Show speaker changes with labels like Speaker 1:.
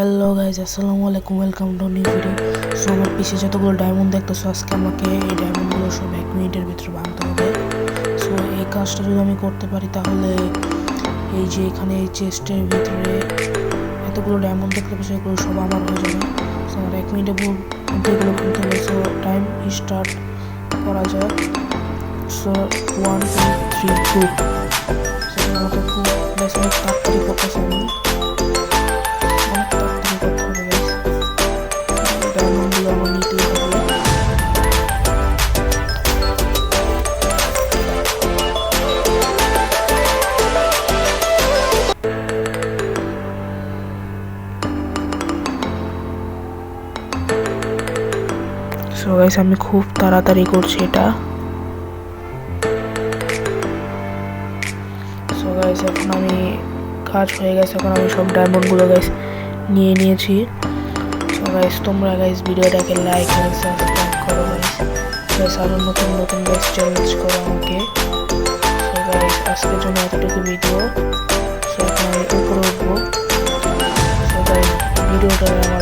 Speaker 1: Hello guys, আসসালামু আলাইকুম, welcome to new video. So আমার পিছিয়ে যতগুলো ডায়মন্ড দেখতেছো, আজকে আমাকে এই ডায়মন্ডগুলো সব 1 মিনিটের ভিতরে ভাঙতে হবে। সো এই কাজটা যদি আমি করতে পারি তাহলে এই যে এখানে এই চেস্টের ভিতরে এতগুলো ডায়মন্ড দেখতে পাচ্ছি, এগুলো সব আমার হয়ে যাবে। সো আমার 1 মিনিটে এগুলো ভাঙতে হবে। সো টাইম স্টার্ট করা যায়। সো 1 2 3 2। সো আমাকে খুব বেশ অনেক তাড়াতাড়ি করতেছে, আমি অনেক তাড়াতাড়ি করতে হবে গাইজ। ডায়মন্ডগুলো আমার নিতেই হবে। সো গাইস, আমি খুব তাড়াতাড়ি করছি এটা। সো গাইস, এখন আমি কাজ হয়ে গেছে, এখন আমি সব ডায়মন্ডগুলো গাইস নিয়ে নিয়েছি। সো গাইস, তোমরা গাইস ভিডিওটাকে লাইক এন্ড সাবস্ক্রাইব করো গাইস। গাইস আরো নতুন নতুন গাইস চ্যালেঞ্জ করো আমাকে। সো গাইস, আজকের জন্য এতটুকু ভিডিও। সো এখন আমি উপরে উঠবো। সো গাইস, ভিডিওটা আমার